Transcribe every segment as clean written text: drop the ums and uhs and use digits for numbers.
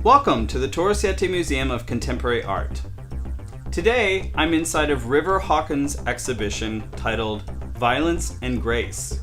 Welcome to the TOROSIETE Museum of Contemporary Art. Today, I'm inside of River Hawkins' exhibition titled Violence and Grace.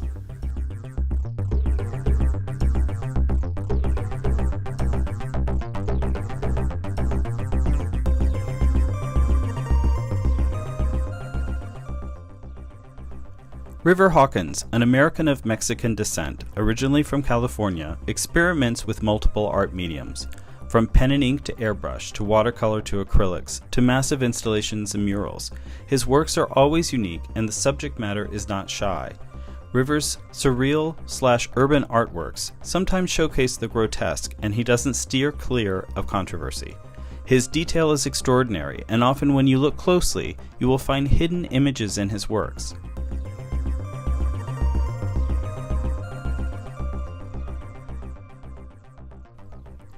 River Hawkins, an American of Mexican descent, originally from California, experiments with multiple art mediums, from pen and ink to airbrush, to watercolor to acrylics, to massive installations and murals. His works are always unique, and the subject matter is not shy. River's surreal/urban artworks sometimes showcase the grotesque, and he doesn't steer clear of controversy. His detail is extraordinary, and often when you look closely, you will find hidden images in his works.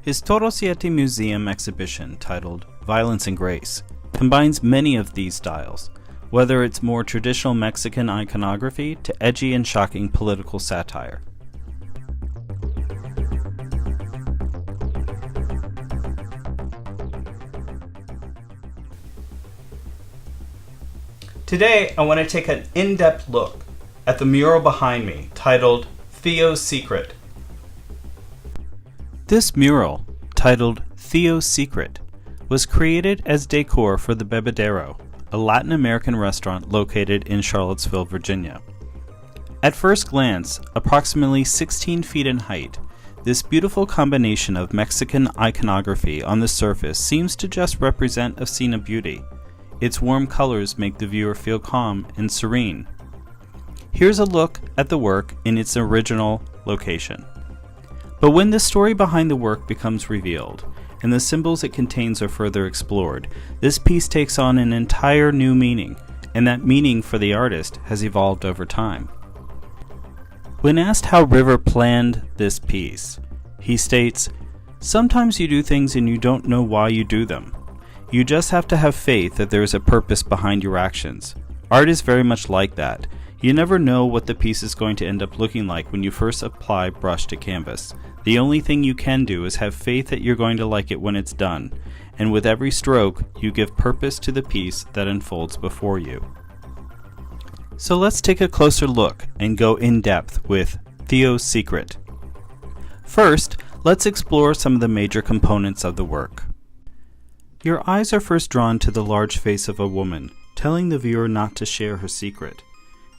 His TOROSIETE Museum exhibition, titled Violence and Grace, combines many of these styles, whether it's more traditional Mexican iconography to edgy and shocking political satire. Today, I want to take an in-depth look at the mural behind me, titled Theo's Secret. This mural, titled Theo's Secret, was created as decor for the Bebedero, a Latin American restaurant located in Charlottesville, Virginia. At first glance, approximately 16 feet in height, this beautiful combination of Mexican iconography on the surface seems to just represent a scene of beauty. Its warm colors make the viewer feel calm and serene. Here's a look at the work in its original location. But when the story behind the work becomes revealed, and the symbols it contains are further explored, this piece takes on an entire new meaning, and that meaning for the artist has evolved over time. When asked how River planned this piece, he states, "Sometimes you do things and you don't know why you do them. You just have to have faith that there is a purpose behind your actions. Art is very much like that. You never know what the piece is going to end up looking like when you first apply brush to canvas. The only thing you can do is have faith that you're going to like it when it's done, and with every stroke, you give purpose to the piece that unfolds before you." So let's take a closer look and go in depth with Theo's Secret. First, let's explore some of the major components of the work. Your eyes are first drawn to the large face of a woman, telling the viewer not to share her secret.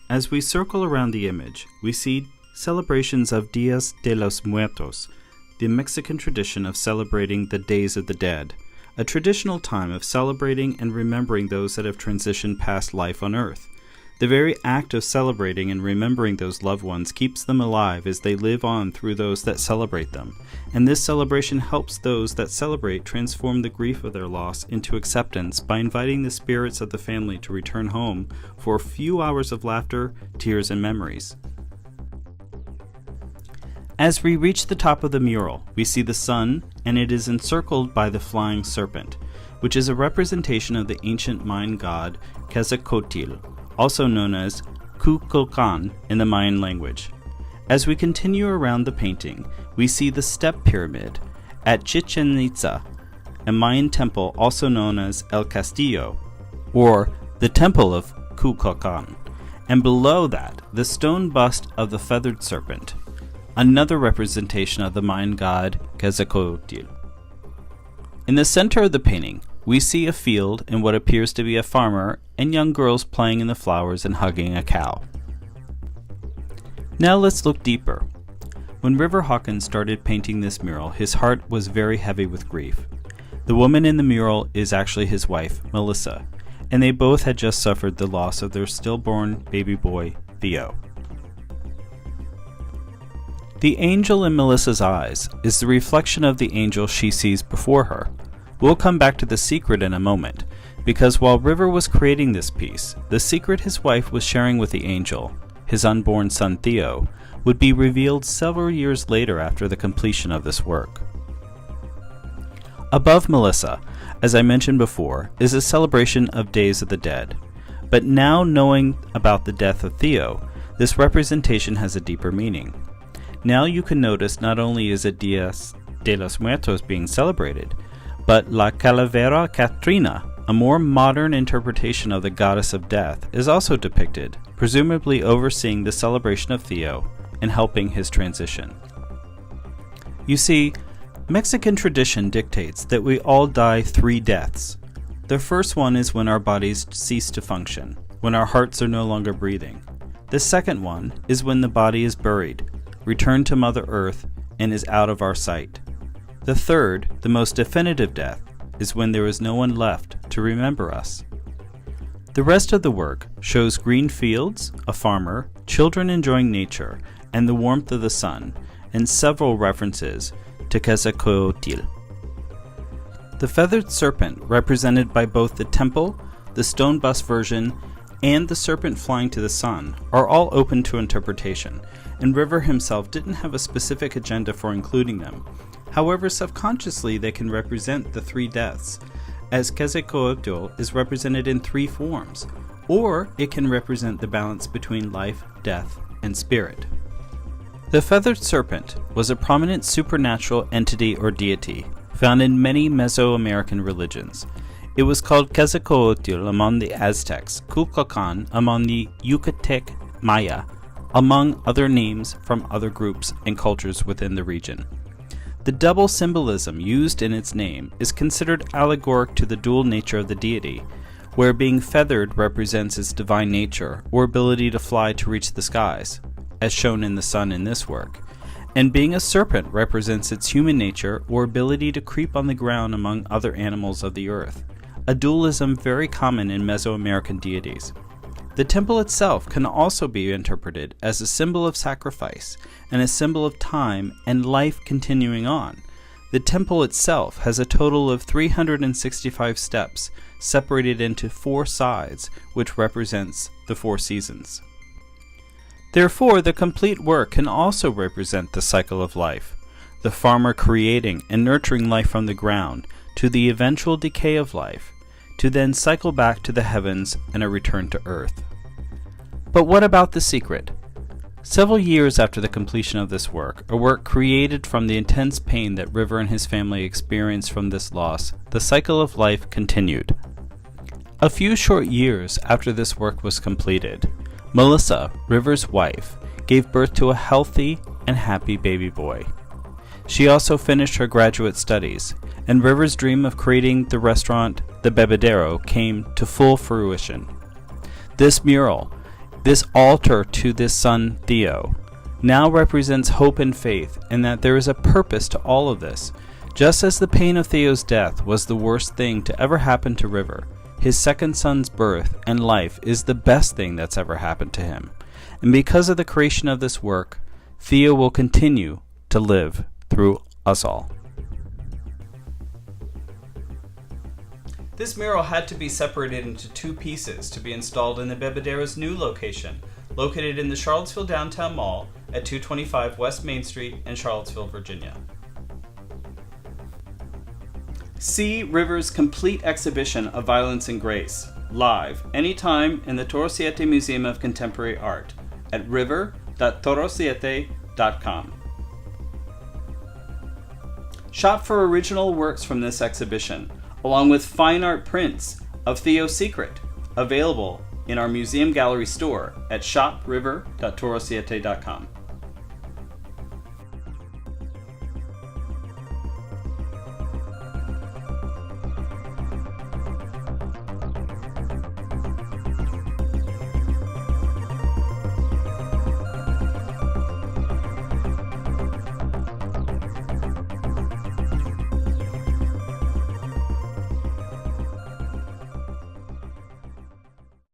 As we circle around the image, we see celebrations of Días de los Muertos, the Mexican tradition of celebrating the Days of the Dead, a traditional time of celebrating and remembering those that have transitioned past life on earth. The very act of celebrating and remembering those loved ones keeps them alive as they live on through those that celebrate them, and this celebration helps those that celebrate transform the grief of their loss into acceptance by inviting the spirits of the family to return home for a few hours of laughter, tears, and memories. As we reach the top of the mural, we see the sun, and it is encircled by the flying serpent, which is a representation of the ancient Mayan god Quetzalcoatl, also known as Kukulkan in the Mayan language. As we continue around the painting, we see the step pyramid at Chichen Itza, a Mayan temple also known as El Castillo, or the Temple of Kukulkan, and below that, the stone bust of the feathered serpent, another representation of the Mayan god Quetzalcoatl. In the center of the painting, we see a field and what appears to be a farmer and young girls playing in the flowers and hugging a cow. Now let's look deeper. When River Hawkins started painting this mural, his heart was very heavy with grief. The woman in the mural is actually his wife, Melissa, and they both had just suffered the loss of their stillborn baby boy, Theo. The angel in Melissa's eyes is the reflection of the angel she sees before her. We'll come back to the secret in a moment, because while River was creating this piece, the secret his wife was sharing with the angel, his unborn son Theo, would be revealed several years later after the completion of this work. Above Melissa, as I mentioned before, is a celebration of Days of the Dead. But now knowing about the death of Theo, this representation has a deeper meaning. Now you can notice not only is it Días de los Muertos being celebrated, but La Calavera Catrina, a more modern interpretation of the goddess of death, is also depicted, presumably overseeing the celebration of Theo and helping his transition. You see, Mexican tradition dictates that we all die 3 deaths. The first one is when our bodies cease to function, when our hearts are no longer breathing. The second one is when the body is buried, returned to Mother Earth, and is out of our sight. The third, the most definitive death, is when there is no one left to remember us. The rest of the work shows green fields, a farmer, children enjoying nature, and the warmth of the sun, and several references to Quetzalcoatl. The feathered serpent, represented by both the temple, the stone bust version, and the serpent flying to the sun, are all open to interpretation, and River himself didn't have a specific agenda for including them. However, subconsciously they can represent the 3 deaths, as Quetzalcoatl is represented in 3 forms, or it can represent the balance between life, death, and spirit. The feathered serpent was a prominent supernatural entity or deity found in many Mesoamerican religions. It was called Quetzalcoatl among the Aztecs, Kukulkan among the Yucatec Maya, among other names from other groups and cultures within the region. The double symbolism used in its name is considered allegoric to the dual nature of the deity, where being feathered represents its divine nature or ability to fly to reach the skies, as shown in the sun in this work, and being a serpent represents its human nature or ability to creep on the ground among other animals of the earth, a dualism very common in Mesoamerican deities. The temple itself can also be interpreted as a symbol of sacrifice and a symbol of time and life continuing on. The temple itself has a total of 365 steps separated into 4 sides, which represents the 4 seasons. Therefore, the complete work can also represent the cycle of life, the farmer creating and nurturing life from the ground to the eventual decay of life, to then cycle back to the heavens and a return to earth. But what about the secret? Several years after the completion of this work, a work created from the intense pain that River and his family experienced from this loss, the cycle of life continued. A few short years after this work was completed, Melissa, River's wife, gave birth to a healthy and happy baby boy. She also finished her graduate studies, and River's dream of creating the restaurant the Bebedero came to full fruition. This mural, this altar to this son Theo, now represents hope and faith in that there is a purpose to all of this. Just as the pain of Theo's death was the worst thing to ever happen to River, his second son's birth and life is the best thing that's ever happened to him. And because of the creation of this work, Theo will continue to live through us all. This mural had to be separated into 2 pieces to be installed in the Bebedero's new location, located in the Charlottesville Downtown Mall at 225 West Main Street in Charlottesville, Virginia. See River's complete exhibition of Violence and Grace, live, anytime in the TOROSIETE Museum of Contemporary Art at river.torosiete.com. Shop for original works from this exhibition, along with fine art prints of Theo's Secret, available in our museum gallery store at shopriver.torosiete.com.